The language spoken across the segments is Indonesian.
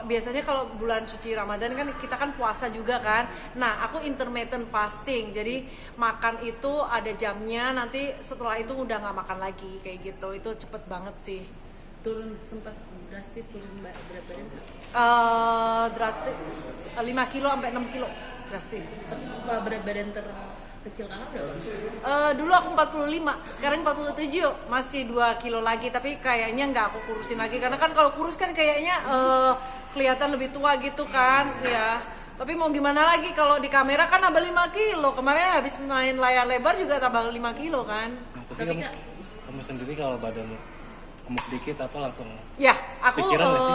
biasanya kalau bulan suci Ramadan kan kita kan puasa juga kan. Nah, aku intermittent fasting. Jadi makan itu ada jamnya, nanti setelah itu udah nggak makan lagi kayak gitu. Itu cepet banget sih. Turun sempat drastis turun berat badan nggak? Drastis 5 kilo sampai 6 kilo drastis. Berat badan terkecil kakak berapa? Dulu aku 45, sekarang 47, masih 2 kilo lagi, tapi kayaknya nggak aku kurusin lagi karena kan kalau kurus kan kayaknya kelihatan lebih tua gitu kan, ya. Tapi mau gimana lagi kalau di kamera kan nambah 5 kilo. Kemarin habis main layar lebar juga tambah 5 kilo kan. Nah, tapi kamu sendiri kalau badan gemuk dikit apa langsung Ya, aku pikiran nggak sih?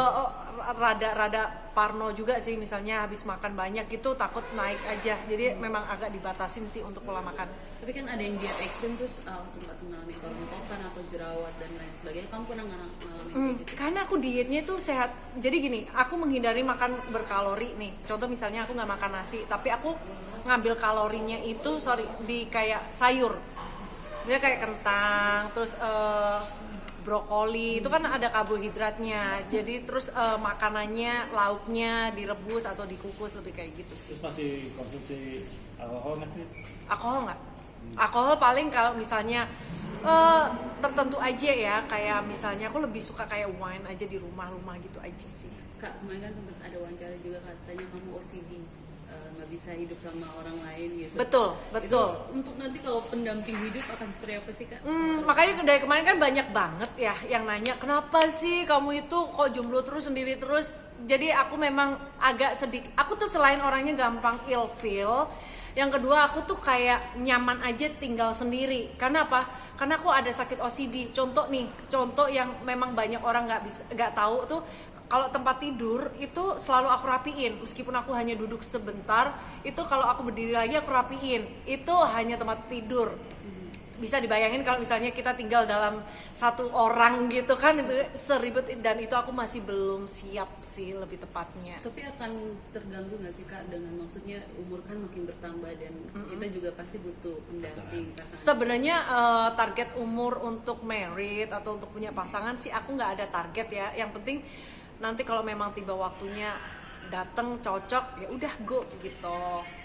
rada parno juga sih, misalnya habis makan banyak gitu takut naik aja. Jadi memang agak dibatasin sih untuk pola makan. Tapi kan ada yang diet ekstrim terus sempat mengalami kerontokan atau jerawat dan lain sebagainya. Kamu pernah ngalamin kayak gitu? Karena aku dietnya tuh sehat. Jadi gini, aku menghindari makan berkalori nih. Contoh misalnya aku nggak makan nasi, tapi aku ngambil kalorinya itu di kayak sayur. Dia kayak kentang, terus brokoli itu kan ada karbohidratnya. Jadi terus makanannya, lauknya direbus atau dikukus, lebih kayak gitu sih. Terus masih konsumsi alkohol nggak sih? Alkohol nggak? Alkohol paling kalau misalnya tertentu aja ya, kayak misalnya aku lebih suka kayak wine aja di rumah gitu aja sih. Kak, kemarin kan sempat ada wawancara juga katanya kamu OCD, nggak bisa hidup sama orang lain gitu. Betul. Itu untuk nanti kalau pendamping hidup akan seperti apa sih, Kak? Makanya dari kemarin kan banyak banget ya yang nanya, kenapa sih kamu itu kok jomblo terus, sendiri terus. Jadi aku memang agak sedikit, aku tuh selain orangnya gampang ilfeel, yang kedua aku tuh kayak nyaman aja tinggal sendiri. Karena apa? Karena aku ada sakit OCD. Contoh yang memang banyak orang nggak tahu tuh, kalau tempat tidur itu selalu aku rapiin, meskipun aku hanya duduk sebentar, itu kalau aku berdiri lagi aku rapiin. Itu hanya tempat tidur. Bisa dibayangin kalau misalnya kita tinggal dalam satu orang gitu kan, seribet, dan itu aku masih belum siap sih lebih tepatnya. Tapi akan terganggu nggak sih, Kak, dengan maksudnya umur kan makin bertambah dan kita juga pasti butuh pendamping pasangan. Sebenarnya target umur untuk married atau untuk punya pasangan sih aku nggak ada target ya. Yang penting nanti kalau memang tiba waktunya dateng cocok, ya udah go gitu.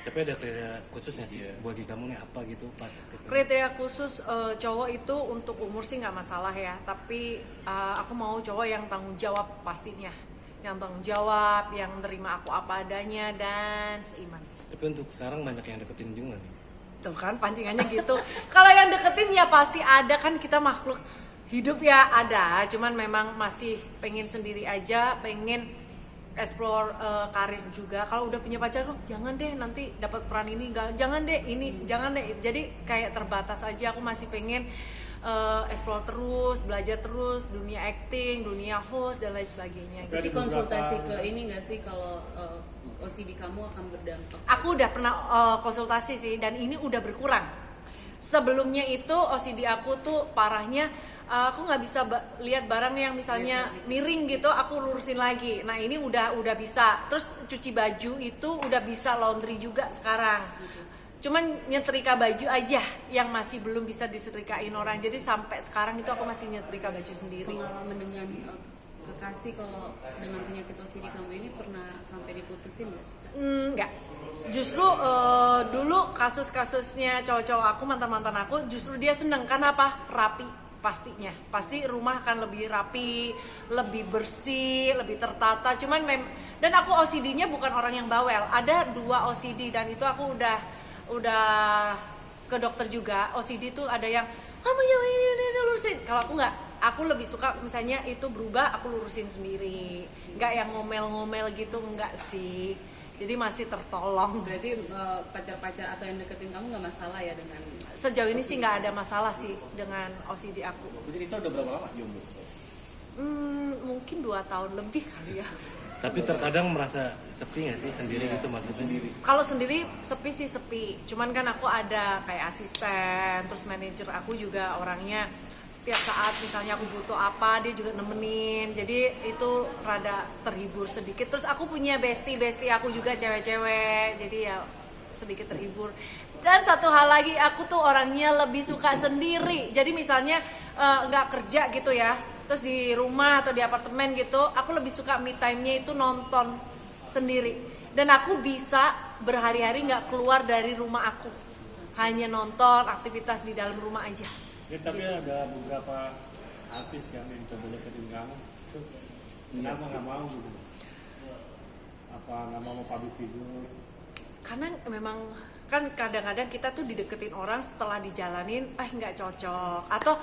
Tapi ada kriteria khususnya sih bagi kamu nih apa gitu pas Kriteria khusus cowok itu untuk umur sih nggak masalah ya, tapi aku mau cowok yang tanggung jawab pastinya, yang tanggung jawab, yang terima aku apa adanya dan seiman. Tapi untuk sekarang banyak yang deketin juga nih. Tuh kan pancingannya gitu. Kalau yang deketin ya pasti ada, kan kita makhluk hidup ya ada, cuman memang masih pengen sendiri aja, pengen explore karir juga. Kalau udah punya pacar kok jangan deh nanti dapat peran ini, jangan deh ini, jangan deh. Jadi kayak terbatas aja. Aku masih pengen explore terus, belajar terus dunia acting, dunia host dan lain sebagainya. Tapi konsultasi ke ini nggak sih kalau OCD kamu akan berdampak? Aku udah pernah konsultasi sih, dan ini udah berkurang. Sebelumnya itu OCD aku tuh parahnya, aku nggak bisa lihat barang yang misalnya miring gitu, aku lurusin lagi. Nah ini udah bisa. Terus cuci baju itu udah bisa laundry juga sekarang. Cuman nyetrika baju aja yang masih belum bisa disetrikain orang. Jadi sampai sekarang itu aku masih nyetrika baju sendiri. Pengalaman dengan kekasih kalau dengan penyakit OCD kamu ini pernah sampai diputusin nggak sih, Kak? Enggak. Justru dulu kasus-kasusnya cowok-cowok aku, mantan-mantan aku, justru dia seneng. Karena apa? Rapi pastinya. Pasti rumah akan lebih rapi, lebih bersih, lebih tertata. Cuman dan aku OCD-nya bukan orang yang bawel. Ada 2 OCD dan itu aku udah ke dokter juga. OCD tuh ada yang kamu jangan ini lurusin. Kalau aku nggak, aku lebih suka misalnya itu berubah, aku lurusin sendiri. Nggak yang ngomel-ngomel gitu, enggak sih. Jadi masih tertolong. Berarti pacar-pacar atau yang deketin kamu nggak masalah ya dengan? Sejauh ini sih nggak ada masalah sih dengan OCD aku. Jadi Risa udah berapa lama jomblo? Mungkin 2 tahun lebih kali ya. Tapi terkadang merasa sepi nggak sih sendiri gitu maksudnya? Kalau sendiri sepi sih sepi. Cuman kan aku ada kayak asisten, terus manajer aku juga orangnya setiap saat misalnya aku butuh apa dia juga nemenin. Jadi itu rada terhibur sedikit. Terus aku punya bestie aku juga cewek-cewek. Jadi ya sedikit terhibur. Dan satu hal lagi, aku tuh orangnya lebih suka sendiri. Jadi misalnya nggak kerja gitu ya, terus di rumah atau di apartemen gitu, aku lebih suka me time-nya itu nonton sendiri. Dan aku bisa berhari-hari nggak keluar dari rumah aku, hanya nonton aktivitas di dalam rumah aja. Ya, tapi ada beberapa artis kan yang coba deketin kamu. Kenapa nggak mau gitu? Apa nggak mau public figure? Karena memang kan kadang-kadang kita tuh dideketin orang setelah dijalanin nggak cocok, atau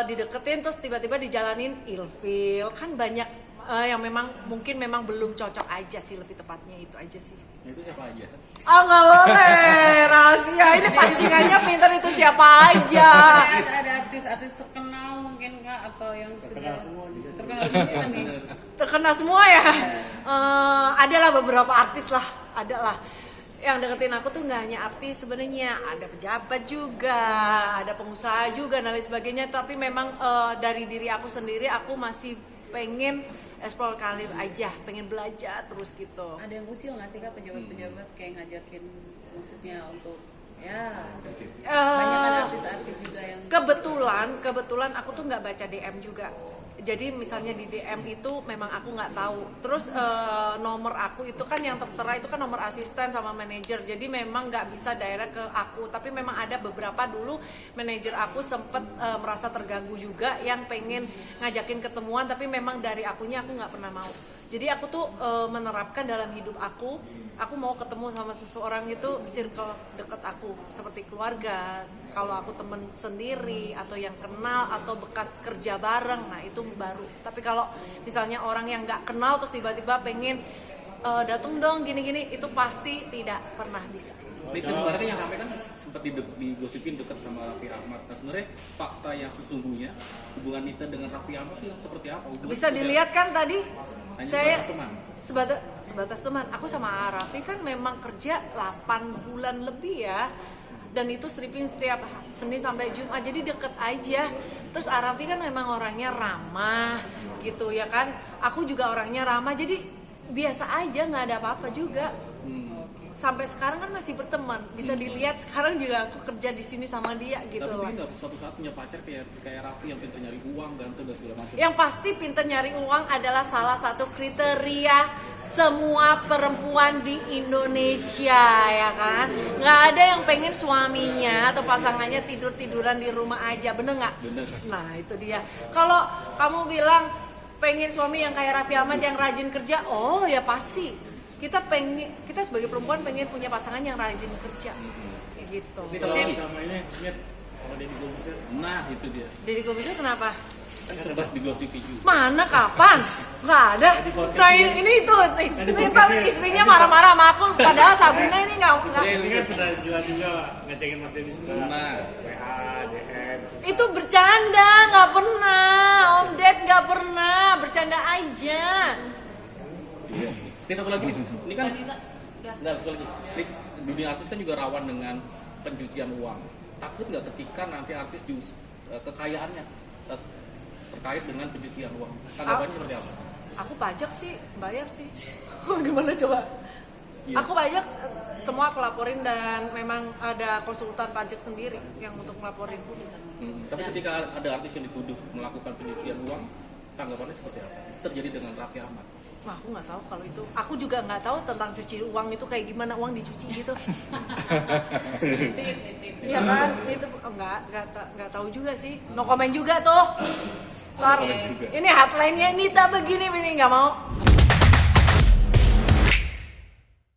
dideketin terus tiba-tiba dijalanin ilfil, kan banyak yang memang mungkin memang belum cocok aja sih, lebih tepatnya itu aja sih. Itu siapa aja? Nggak boleh rahasia, ini pancingannya pinter, itu siapa aja. Ada artis-artis terkenal mungkin Kak, atau yang Terkenal sudah semua juga. terkenal semua nih. Terkena semua ya. Adalah beberapa artis lah, ada lah. Yang deketin aku tuh nggak hanya artis sebenarnya, ada pejabat juga, ada pengusaha juga dan lain sebagainya. Tapi memang dari diri aku sendiri, aku masih pengen explore karir aja, pengen belajar terus gitu. Ada yang usil nggak sih Kak pejabat-pejabat kayak ngajakin, maksudnya untuk ya banyak kan artis-artis juga yang Kebetulan aku tuh nggak baca DM juga. Jadi misalnya di DM itu memang aku nggak tahu. Terus nomor aku itu kan yang tertera itu kan nomor asisten sama manajer. Jadi memang nggak bisa direct ke aku. Tapi memang ada beberapa dulu manajer aku sempet merasa terganggu juga, yang pengen ngajakin ketemuan. Tapi memang dari akunya aku nggak pernah mau. Jadi aku tuh menerapkan dalam hidup aku mau ketemu sama seseorang itu circle deket aku, seperti keluarga, kalau aku temen sendiri atau yang kenal atau bekas kerja bareng, nah itu baru. Tapi kalau misalnya orang yang nggak kenal terus tiba-tiba pengen datang dong gini-gini, itu pasti tidak pernah bisa. Ini sebenarnya yang ramai kan sempat digosipin dekat sama Raffi Ahmad. Nah sebenarnya fakta yang sesungguhnya hubungan Nita dengan Raffi Ahmad itu yang seperti apa? Bisa dilihat kan tadi, Hanya saya sebatas teman. sebatas teman. Aku sama Raffi kan memang kerja 8 bulan lebih ya, dan itu stripping setiap Senin sampai Jumat, jadi deket aja. Terus Raffi kan memang orangnya ramah gitu ya kan, aku juga orangnya ramah, jadi biasa aja, nggak ada apa-apa juga. Sampai sekarang kan masih berteman, bisa dilihat sekarang juga aku kerja di sini sama dia gitu Tapi loh. dia nggak suatu saat punya pacar kayak Raffi yang pintar nyari uang, ganteng dan segala macam. Yang pasti pintar nyari uang adalah salah satu kriteria semua perempuan di Indonesia ya kan. Nggak ada yang pengen suaminya atau pasangannya tidur-tiduran di rumah aja, bener nggak? Bener. Nah itu dia. Kalau kamu bilang pengen suami yang kayak Raffi Ahmad yang rajin kerja, oh ya pasti. Kita sebagai perempuan pengen punya pasangan yang rajin kerja, kayak gitu. Kalau sama ini lihat kalau Deddy Corbuzier. Nah itu dia. Deddy Corbuzier kenapa? Kan serba digosipi juga. Mana kapan? Nggak ada. Nah ini tuh, ntar istrinya marah-marah sama aku. Padahal Sabrina ini nggak. Ini kan pernah jual juga ngecekin Mas Deddy suka. Nah. WA, DM. Itu bercanda, nggak pernah. Om Ded nggak pernah, bercanda aja. Ini satu lagi nih. Ini kan nggak satu lagi. Ini dunia artis kan juga rawan dengan pencucian uang. Takut nggak ketika nanti artis kekayaannya terkait dengan pencucian uang? Tanggapannya seperti apa? Aku pajak sih, bayar sih. Gimana coba? Iya. Aku pajak semua aku laporin, dan memang ada konsultan pajak sendiri yang untuk melaporin. Tapi ketika ada artis yang dituduh melakukan pencucian uang, tanggapannya seperti apa? Terjadi dengan Raffi Ahmad. Wah, aku nggak tahu kalau itu. Aku juga nggak tahu tentang cuci uang itu kayak gimana, uang dicuci gitu. Iya kan? Itu nggak tahu juga sih. No comment juga tuh. Ntar, ini headline-nya Nita begini nggak mau.